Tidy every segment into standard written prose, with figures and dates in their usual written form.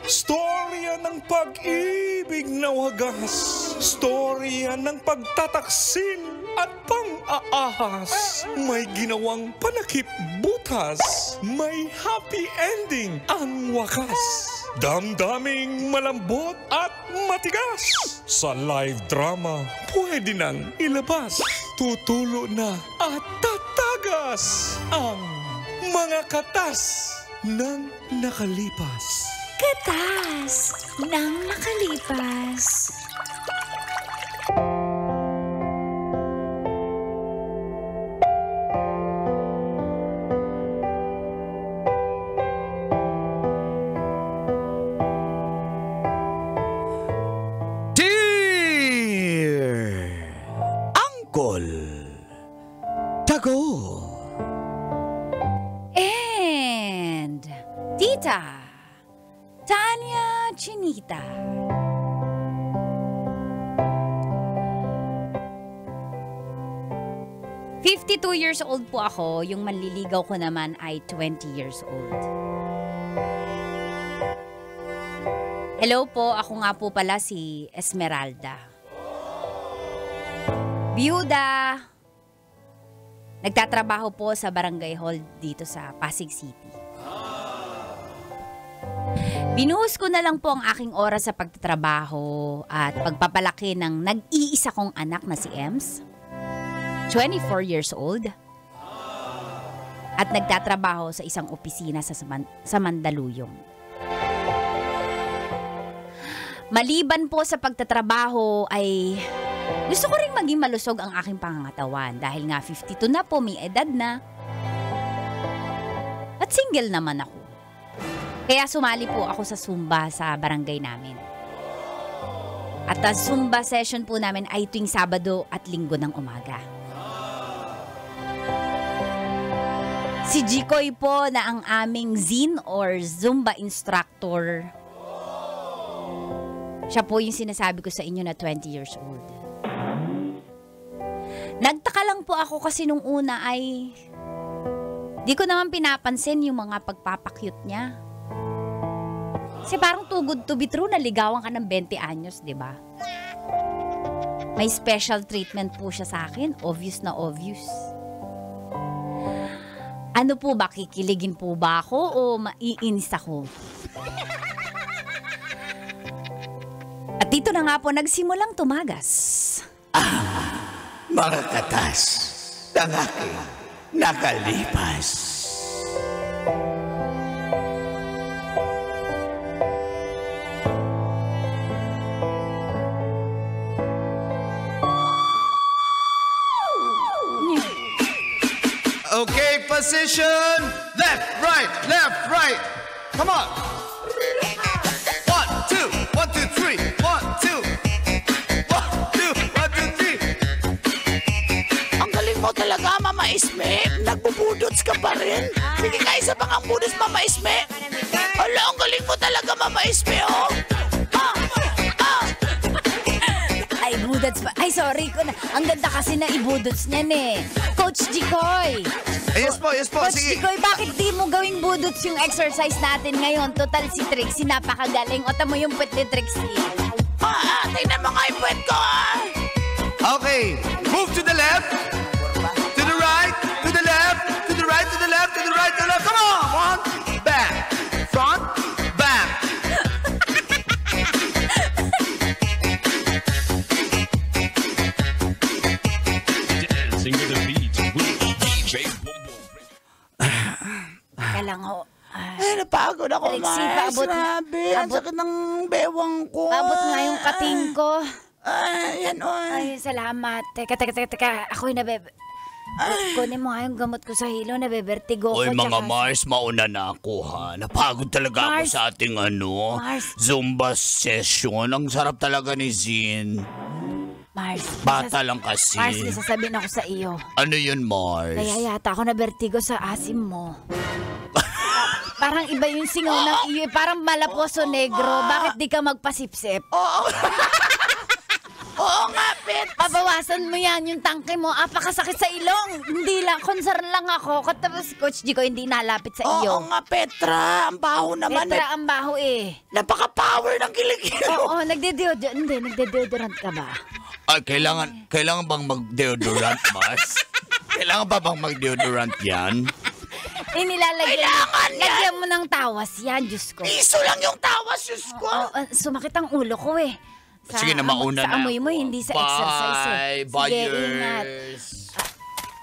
Storya ng pag-ibig na wagas. Storya ng pagtataksil at pang-aahas. May ginawang panakip butas. May happy ending ang wakas. Damdaming malambot at matigas. Sa live drama, pwede nang ilabas. Tutulo na at tatagas ang mga katas ng nakalipas. Katas ng nakalipas. Dear Uncle Tago And Tita Tanya Chinita. "52 years old po ako, yung manliligaw ko naman ay 20 years old. Hello po, ako nga po pala si Esmeralda. Biyuda. Nagtatrabaho po sa barangay hall dito sa Pasig City. Binuhos ko na lang po ang aking oras sa pagtatrabaho at pagpapalaki ng nag-iisa kong anak na si Ems, 24 years old, at nagtatrabaho sa isang opisina sa Mandaluyong. Maliban po sa pagtatrabaho ay gusto ko rin maging malusog ang aking pangangatawan dahil nga 52 na po, may edad na. At single naman ako. Kaya sumali po ako sa Zumba sa barangay namin. At ang Zumba session po namin ay tuwing Sabado at Linggo ng umaga. Si Jikoy po na ang aming Zin or Zumba instructor. Siya po yung sinasabi ko sa inyo na 20 years old. Nagtaka lang po ako kasi nung una ay di ko naman pinapansin yung mga pagpapakyut niya. Kasi parang too good to be true, naligawan ka ng 20 anyos, di ba? May special treatment po siya sa akin. Obvious na obvious. Ano po ba? Kikiligin po ba ako o maiinis ako? At dito na nga po nagsimulang tumagas. mga katas ng aking nakalipas. Okay, position. Left, right. Come on. 1, 2, 1, 2, 3. 1, 2. 1, 2, 1, 2, 3. Ang galing mo talaga, Mama Isme. Nagbubudots ka pa rin. Sige nga, isa pang ang budos, Mama Isme. Hala, ang galing mo talaga, Mama Isme, oh. Ay, budots pa. Ay, sorry ko na. Ang ganda kasi na ibudots niyan eh. Coach Jikoy. Yes po. Coach Sige. Jikoy, bakit di mo gawing budots yung exercise natin ngayon? Total si Trixie, napakagaling. O tamo yung puwet ni Trixie. Tingnan mo nga yung puwet ko, Okay, move to the left. To the right. To the left. To the right. To the left. To the right. To the left. Come on. 1, back. Front, back. Dancing to the beat with DJ Teka lang ho. Napagod ako, Trixie, Mars. Grabe, ang sakit ng bewang ko. Abot nga yung kating ko. Yan, Ay, salamat. Teka. Ako'y kunin mo nga yung gamot ko sa hilo, nabebertigo ko. Oy, mga tsaka- Mars, mauna na ako, ha. Napagod talaga ako Mars. sa ating Mars. Zumba session. Ang sarap talaga ni Zin. Mars. Bata lang kasi. Mars, may sasabihin ako sa iyo. Ano yun, Mars? Kaya yata ako nabertigo sa asim mo. Parang iba yung singaw ng iyo. Parang malaposo negro. Bakit di ka magpasipsip? Oo nga, Pet. Pabawasan mo yan yung tangke mo. Apakasakit sa ilong. Hindi lang, concern lang ako. Katapos si Coach G ko hindi nalapit sa iyo. Oo nga, Petra. Ang baho naman. Petra, ang baho eh. Napaka-power ng kilikilo. Oo, nagdedeodorant ka ba? Ay, kailangan bang mag-deodorant, Mars? Kailangan ba bang mag-deodorant yan? Kailangan yan. Lagyan mo ng tawas yan, Diyos ko. Piso lang yung tawas, Diyos ko. Sumakit ang ulo ko eh. Sige na, mauna na. Sa amoy mo, hindi sa exercise eh. Bye, Sige, ingat. buyers.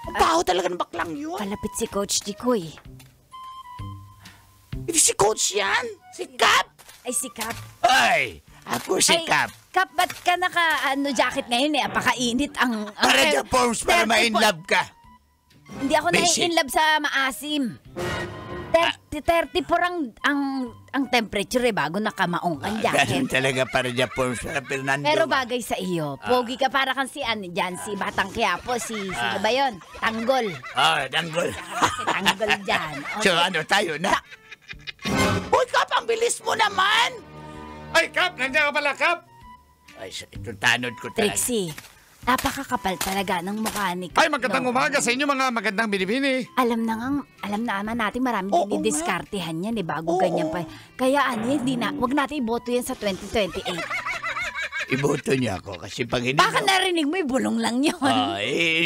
Ang baho talaga ng baklang yun. Kalapit si Coach G ko eh. Hindi si Coach yan. Si Cap. Ay, si Cap. Ay, ako si Ay, Cap. Cap, ba't ka jacket ngayon eh? Apakainit ang... Para the forms, para ma-inlove ka. Hindi ako Basic. nai-inlove sa maasim. 34 ang temperature eh, bago nakamaong ang Ganun jacket. talaga para the forms, para Fernando. Pero bagay sa iyo. Pogi ka para kang si dyan, si Batang Quiapo, sino ba yun? Tanggol. Danggol. Si Tanggol dyan. So ano, tayo na. Uy, Cap, ang bilis mo naman. Ay, Kap! Nandiyan ka pala, Kap! Ay, ito tanod ko talaga. Trixie, napakakapal talaga ng mukha ni Cap. Ay, magandang umaga sa inyo mga magandang binibini. Alam naman natin marami Oo dinidiskartehan yan eh, bago ganyan pa. Kaya wag natin iboto yan sa 2028. Iboto niya ako kasi pag hindi... Baka narinig mo, bulong lang yun.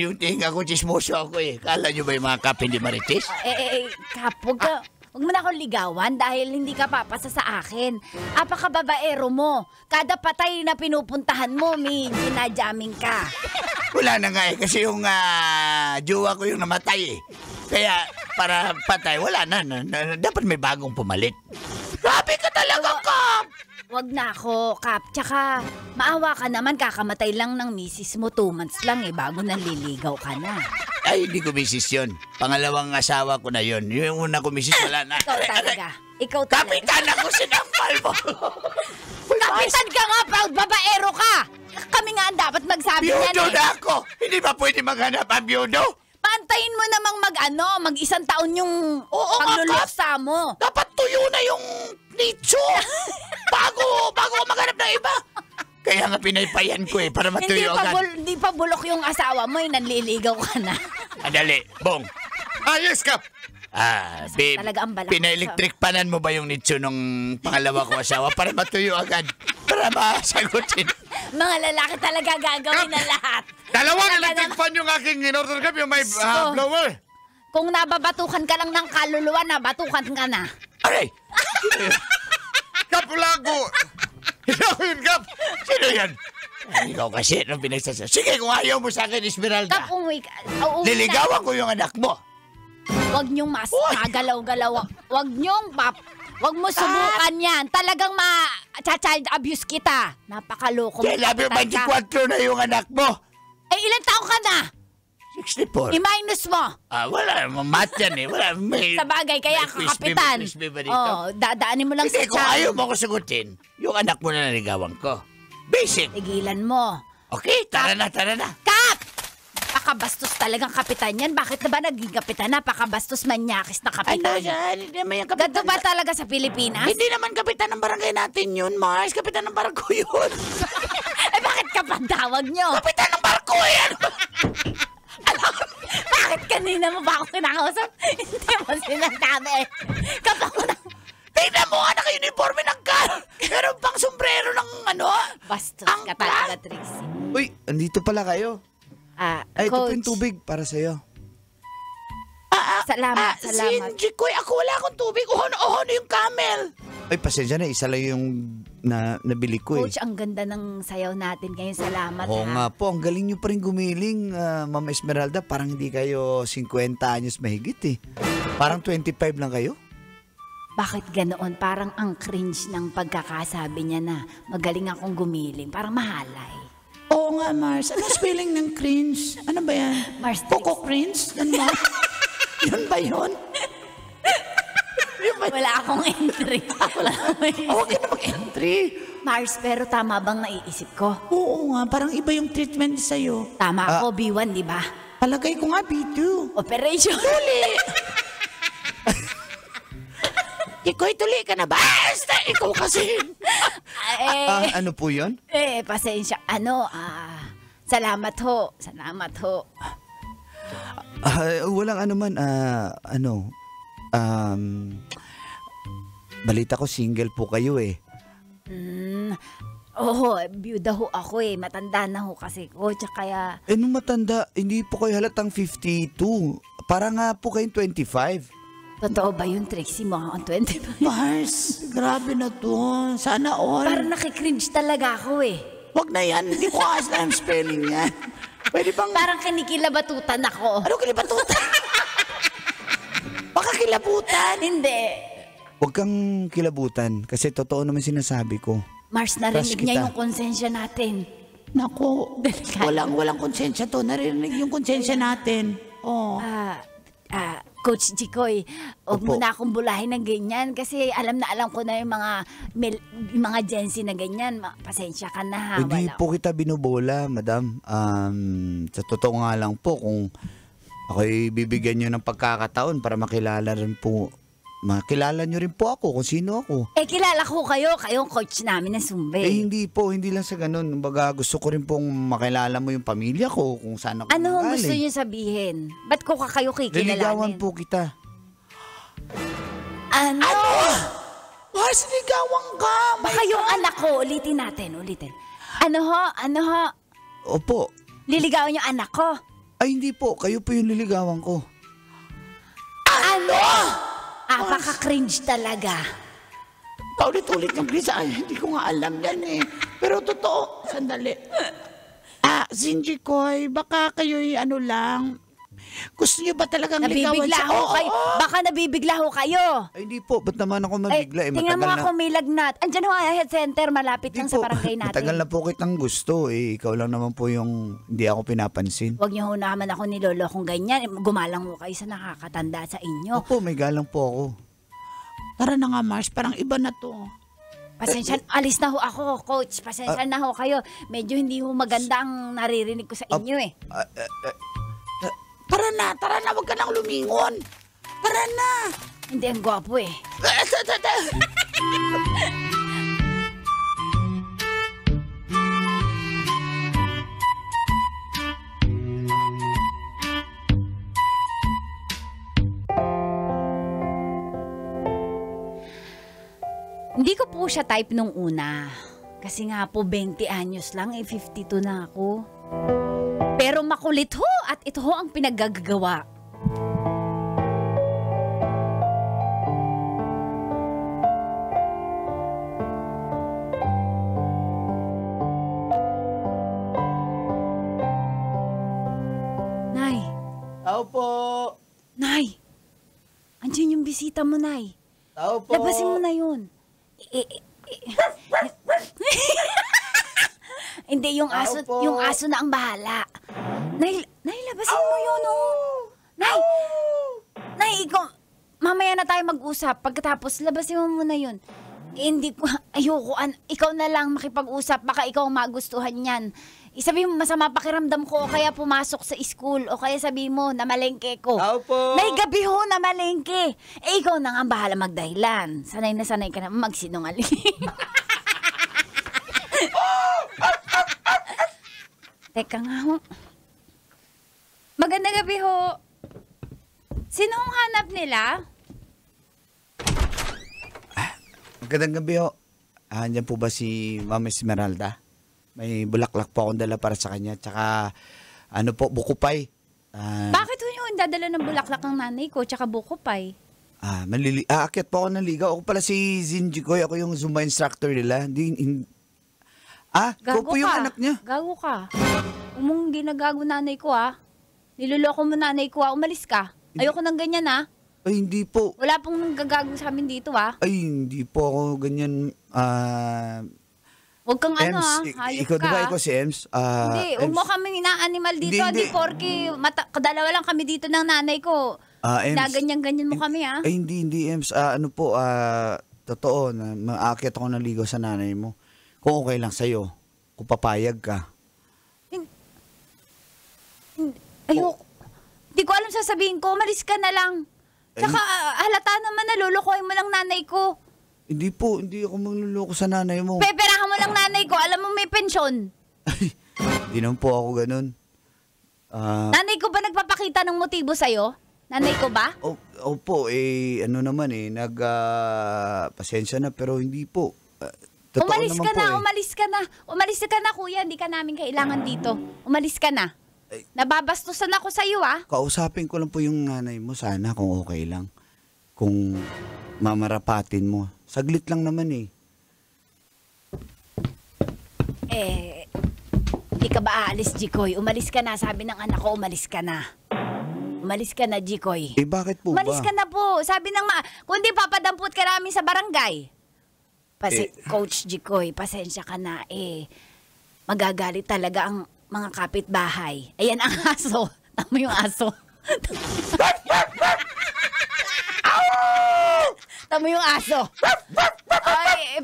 Yung tinga ko, chismoso ako eh. Kala nyo ba yung mga Kap hindi marites? Kap, huwag mo na akong ligawan dahil hindi ka papasa sa akin. Apakababaero mo. Kada patay na pinupuntahan mo, may ginajaming ka. Wala na nga eh, kasi yung jowa ko yung namatay eh. Kaya para patay, wala na. Dapat may bagong pumalit. Grabe ka talaga, Cap. Wag na ako, Kap. Tsaka, maawa ka naman, kakamatay lang ng misis mo 2 months lang eh, bago naliligaw ka na. Ay, hindi ko misis yun. Pangalawang asawa ko na yun. Yung una ko misis, wala na. Ikaw talaga. Ikaw talaga. Kapitan ako sinampal mo. Kapitan ka nga, proud babaero ka! Kami nga ang dapat magsabi niyan Biyudo eh. na ako! Hindi ba pwede maghanap ang biyudo? Pantayin mo namang mag-1 taon yung Oo nga, pagluluksa mo. Dapat tuyo na yung nicho. bago ako maghanap ng iba. Kaya nga pinaypayan ko eh, para matuyo agad. Hindi pa bulok yung asawa mo, nanliligaw ka na. Adali, Bong. Ah, yes, Kap! Babe, Talaga ang balak. pina-electric panan mo ba yung nicho nung pangalawa ko asawa para matuyo agad? Para masagutin. Mga lalaki talaga gagawin na lahat. Dalawang Talaga electric naman. fan yung aking in-order, Kap, yung may Gusto. blower. Kung nababatukan ka lang ng kaluluwa, nabatukan ka na. Aray! Kap, wala ko. Hindi ako yun, Kap. Sino yan? Ay, ikaw kasi nung pinagsasa. Sige, kung ayaw mo sa akin, Esmeralda. Kap, umuwi ka. Uuwi Liligawan ko yung anak mo. Huwag niyong magalaw-galaw. Huwag mo subukan yan. Talagang child abuse kita. Napakaloko mo. Kailan kapitan ka. 24 na yung anak mo. Eh, ilang taong ka na? 64. I-minus mo. Wala, mamat yan eh. Wala, may... Sa bagay, kaya may ka kapitan. May crispy ba dito? Oh, dadaanin mo lang Hindi, sa kung ayaw tiyan. mo ko sagutin, yung anak mo na naligawan ko. Basic. Tigilan mo. Okay, tara na. Kap! Pakabastos talagang kapitan yan. Bakit na ba naging kapitan? Napakabastos manyakis na Ay, kapitan. hindi naman yung kapitan. Ganto ba talaga sa Pilipinas? Hindi naman kapitan ng barangay natin yun, Mars. Kapitan ng barko yun. Eh, bakit ka pa tawag nyo? Kapitan ng barko yan. Bakit kanina mo pa ako kinakausap? Hindi mo sinasabi. Kapag na... Tingnan mo nga naka-uniforme ng car. Pero pang sombrero ng Bastos Ang ka talaga, Trixie. Uy, andito pala kayo. Ay, ito po yung Coach, tubig para sa'yo. salamat. Sinjikoy, ako wala akong tubig. Uhon yung camel. Ay, pasensya na. Isa lang yung nabili ko eh. Coach, ang ganda ng sayaw natin ngayon. Salamat, Oo ha? nga po, ang galing nyo pa rin gumiling, Ma'am Esmeralda. Parang hindi kayo 50 anyos mahigit eh. Parang 25 lang kayo. Bakit ganoon? Parang ang cringe ng pagkakasabi niya na magaling akong gumiling. Parang mahalay. Oo nga, Mars. Ano spelling ng cringe? Ano ba yan? Mars, Coco cringe? Ano ba? Yun ba yun? Wala akong entry. Wala akong Huwag ka na mag-entry. Mars, pero tama bang naiisip ko? Oo nga, parang iba yung treatment sa'yo. Tama ako, B1, di ba? Palagay ko nga, B2. Operation. Uli! Ikoy, tuli ka na ba? Basta, ikaw kasi. Ano po yun? Pasensya. Salamat ho. Salamat ho. Walang ano man. Balita ko single po kayo eh. Oo, byuda ho ako eh. Matanda na ho kasi ko. Kaya... Nung matanda, hindi po kayo halatang 52. Para nga po kayong 25. Totoo ba yun, Trixie? Mukhang 25. Mars, grabe na to. Sana all. Parang nakikringe talaga ako eh. Wag na yan. Hindi ko ayos na yung spelling yan. Pwede bang... Parang kinikilabatutan ako. Ano kilabatutan? Baka kilabutan. Hindi. Huwag kang kilabutan kasi totoo naman sinasabi ko. Mars, narinig Crush niya kita. yung konsensya natin. Naku, walang konsensya to. Narinig yung konsensya natin. Oh. Coach Jikoy, huwag Opo. mo na akong bulahin ng ganyan kasi alam ko na yung mga Gen Z na ganyan. Pasensya ka na ha. Hindi Wala. po kita binubola, madam. Sa totoo nga lang po, kung ako'y bibigyan nyo ng pagkakataon para makilala nyo rin po ako kung sino ako. Kilala ko kayo. Kayong coach namin ng Zumba. Hindi po, hindi lang sa ganun. Baga, gusto ko rin pong makilala mo yung pamilya ko, kung saan ako Ano galing. gusto niyo sabihin? Ba't ko kayo kikilalanin? Liligawan po kita. Ano? Mars, ligawan ka. Baka yung anak ko. Ulitin natin. Ano ho? Opo. Liligawan yung anak ko. Ay, hindi po. Kayo po yung liligawan ko. Ano? Paka-cringe talaga. Paulit-ulit yung Chris. Ay, hindi ko nga alam yan eh. Pero totoo. Sandali. Zinji Koy, baka kayo'y ano lang. Gusto niyo ba talagang ligawan Nabibigla siya? ho kayo. Baka nabibigla ho kayo. Ay, hindi po. Ba't naman ako mabigla? Tingnan mo matagal ako may lagnat. Andyan ho, health center. Malapit Hindi lang sa po. barangay natin. Matagal na po kitang gusto. Ikaw lang naman po yung hindi ako pinapansin. Huwag niyo ho naman ako nilolo kung ganyan. Gumalang ho kayo sa nakakatanda sa inyo. Opo, may galang po ako. Tara na nga, Mars. Parang iba na to. Pasensya, alis na ho ako, coach. Pasensya na ho kayo. Medyo hindi ho maganda ang naririnig ko sa inyo eh. Tara na. Huwag ka nang lumingon. Tara na. Hindi, ang gwapo eh. Hindi ko po siya type nung una. Kasi nga po 20 anyos lang, 52 na ako. Pero makulit ho at ito ho ang pinaggagawa. Nay, Tao po! Nay! Andiyan yung bisita mo, Nay. Tao po! Labasin mo na yun. Hindi, yung aso, Opo. yung aso na ang bahala. Nay, labasin mo yun, oh. Nay, ikaw, mamaya na tayo mag-usap. Pagkatapos, labasin mo muna yun. Hindi ko, ayoko, ikaw na lang makipag-usap. Baka ikaw magustuhan yan. Sabihin mo, masama pakiramdam ko o kaya pumasok sa school o kaya sabihin mo, namalengke ko. Tao po! May gabi ho, namalengke. Ikaw na nga ang bahala magdahilan. Sanay na sanay ka na magsinungaling. Teka nga ho. Magandang gabi ho. Sinong hanap nila? Magandang gabi ho. Andiyan po ba si Ma'am Esmeralda? May bulaklak po akong dala para sa kanya. Tsaka, bukupay. Bakit ho yung dadala ng bulaklak ng nanay ko tsaka buko pay? Aakyat po ako ng ligaw. Ako pala si Zinji Koy. Ako yung Zumba instructor nila. Ikaw po yung anak niya. Gago ka. Umong ginagago nanay ko Niloloko mo nanay ko Umalis ka. Ayoko nang ganyan Ay, hindi po. Wala pong nanggagago sa amin dito Ay, hindi po ako ganyan. Huwag kang Ems, hayop ikaw, ka. di ba ikaw si Ems? Hindi, huwag mo Ems, kami ina-animal dito. Hindi. Hindi, porky kadalawa lang kami dito ng nanay ko. Ems, Naganyan-ganyan mo kami Ay, hindi, Ems. Totoo, na maakyat ako ng ligaw sa nanay mo. Kung okay lang sa'yo, kung papayag ka. Ayoko. Hindi ko alam sasabihin ko. Umalis ka na lang. Tsaka halata naman nalulukoy mo lang nanay ko. Hindi po, hindi ako manluloko sa nanay mo. Peperahan mo lang nanay ko, alam mo may pensyon. Hindi naman po ako ganun. Nanay ko ba nagpapakita ng motibo sa'yo? Nanay ko ba? Opo, ano naman pasensya na pero hindi po. Totoo Umalis naman ka po na, umalis ka na. Umalis ka na kuya, hindi ka namin kailangan dito. Umalis ka na. Nababastusan ako sa'yo Kausapin ko lang po yung nanay mo sana kung okay lang. Kung mamarapatin mo. Saglit lang naman Hindi ka ba aalis, Jikoy? Umalis ka na, sabi ng anak ko, umalis ka na. Umalis ka na, Jikoy. Bakit po Umalis ba? ka na po. Sabi ng kundi papadampot ka namin sa barangay. Coach Jikoy, pasensya ka na magagalit talaga ang mga kapitbahay. Ayan ang aso. Tama yung aso. Tama yung aso. Ay,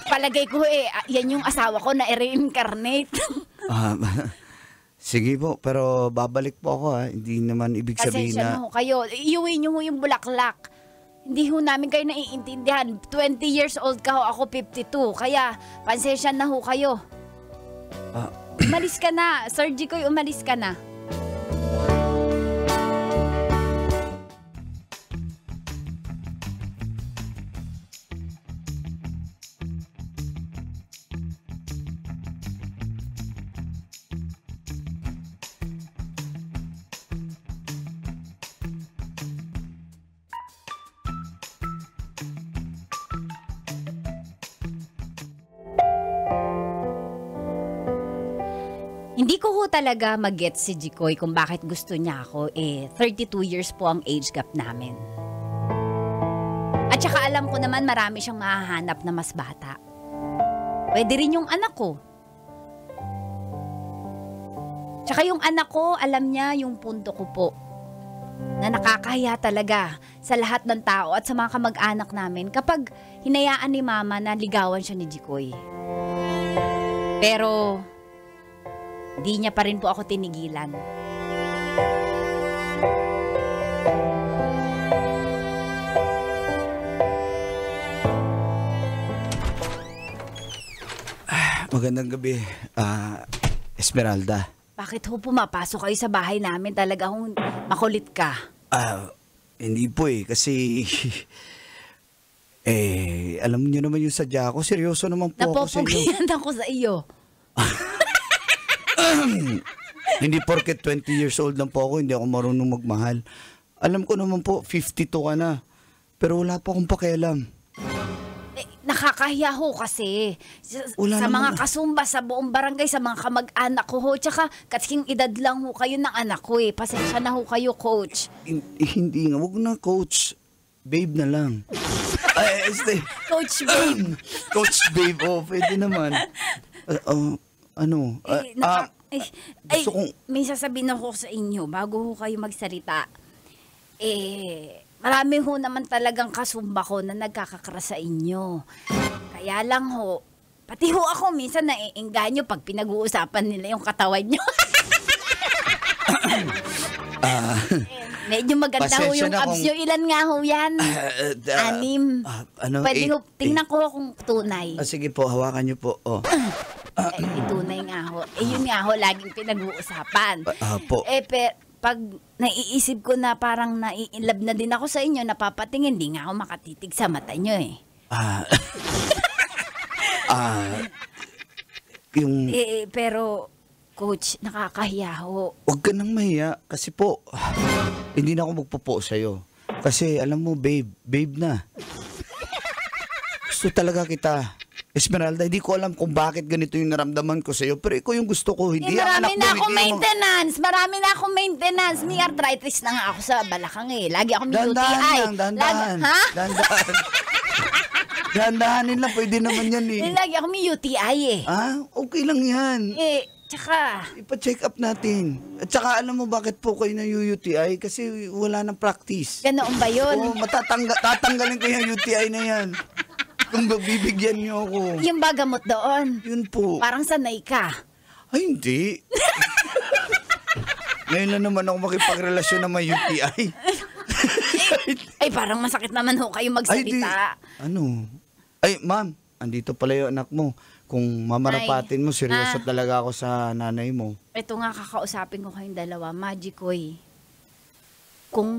palagay ko yan yung asawa ko na i-reincarnate. Sige po, pero babalik po ako Hindi naman ibig sabihin Pasensya na ho kayo. Iuwi nyo ho yung bulaklak. Hindi ho namin kayo naiintindihan. 20 years old ka ho, ako 52. Kaya, pasensya na ho kayo. Umalis ka na. Sir Jikoy, umalis ka na. Hindi ko ho talaga mag-get si Jikoy kung bakit gusto niya ako. 32 years po ang age gap namin. At saka alam ko naman marami siyang mahahanap na mas bata. Pwede rin yung anak ko. Tsaka yung anak ko, alam niya yung punto ko po. Na nakakahiya talaga sa lahat ng tao at sa mga kamag-anak namin kapag hinayaan ni mama na ligawan siya ni Jikoy. Pero di niya pa rin po ako tinigilan. Magandang gabi, Esmeralda. Bakit ho pumapasok kayo sa bahay namin? Talaga hong makulit ka. Hindi po kasi alam niyo naman yung sadya ko. Seryoso naman po ako sa inyo. Napopugian ako sa iyo. Hindi porket 20 years old lang po ako, hindi ako marunong magmahal. Alam ko naman po, 52 ka na. Pero wala pa akong pakialam. Nakakahiya ho kasi. Sa mga kasumba, sa buong barangay, sa mga kamag-anak ko ho. Tsaka kasing edad lang ho kayo ng anak ko Pasensya na ho kayo, coach. Hindi nga, wag na coach. Babe na lang. Coach Babe. Coach Babe, pwede naman. Gusto kong... May sasabihin ako sa inyo bago ho kayo magsalita. Marami ho naman talagang kasumba ko na nagkakakras sa inyo. Kaya lang ho, pati ho ako minsan naiengganyo pag pinag-uusapan nila yung katawan nyo. Medyo maganda ho yung abs nyo. Ilan nga ho yan? 6. Pwede ho, tingnan ko kung tunay. Sige po, hawakan nyo po. Tunay nga ho. Yun nga ho, laging pinag-uusapan. Po. Pag naiisip ko na parang nai-inlove na din ako sa inyo, napapatingin, di nga ako makatitig sa mata nyo pero, coach, nakakahiya ho. Huwag ka nang mahiya kasi po, hindi na ako magpupo sa'yo. Kasi alam mo, babe na. Gusto talaga kita. Esmeralda, hindi ko alam kung bakit ganito yung naramdaman ko sa'yo, pero ikaw yung gusto ko, hindi ang anak mo. Marami na akong maintenance. May arthritis na nga ako sa balakang Lagi ako may UTI. Dahan-dahan. Dahan-dahanin lang, pwede naman yan Lagi ako may UTI Okay lang yan. Tsaka ipa-check up natin. At tsaka alam mo bakit po kayo na UTI? Kasi wala nang practice. Ganoon ba yun? Tatanggalin ko yung UTI na yan. Kung bibigyan niyo ako. Yung ba gamot doon? Yun po. Parang sanay ka. Ay, hindi. Ngayon lang naman ako makipagrelasyon na may UTI. Ay, parang masakit naman ho kayo magsalita. Ano? Ay, ma'am, andito pala yung anak mo. Kung mamarapatin mo, seryoso talaga ako sa nanay mo. Ito nga, kakausapin ko kayong dalawa, Magikoy. Kung,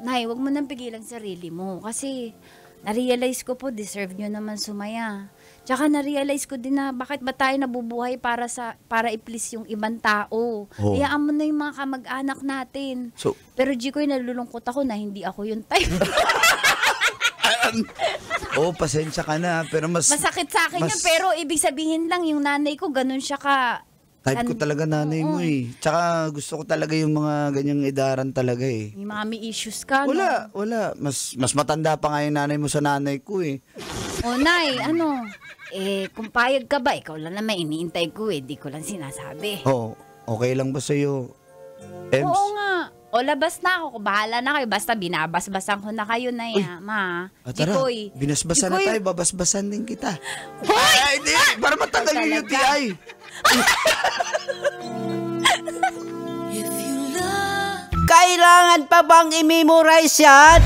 Nay, wag mo nang pigilan sarili mo. Kasi, na-realize ko po, deserve nyo naman sumaya. Tsaka na-realize ko din na bakit ba tayo nabubuhay para i-please yung ibang tao. Hayaan mo na yung mga kamag-anak natin. So, pero Gikoy, nalulungkot ako na hindi ako yung type. pasensya ka na. Pero masakit sa akin yan, pero ibig sabihin lang, yung nanay ko, ganun siya ka... Type ko talaga nanay mo eh. Tsaka gusto ko talaga yung mga ganyang edaran talaga eh. May mga may issues ka, Wala. Mas matanda pa nga yung nanay mo sa nanay ko eh. O, Nay, kung payag ka ba, ikaw lang naman iniintay ko eh. Di ko lang sinasabi. Okay lang ba sa'yo, Ems? Oo nga. O, labas na ako. Bahala na kayo. Basta binabasbasan ko na kayo na ma. Tara, Gikoy. binasbasan na Gikoy. tayo. Babasbasan din kita. Hoy! Ay, hindi. Para matagal yung Talaga. UTI. Kailangan pa bang i-memorize yan?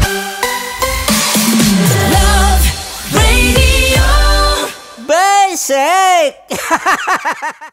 Love Radio. Basic!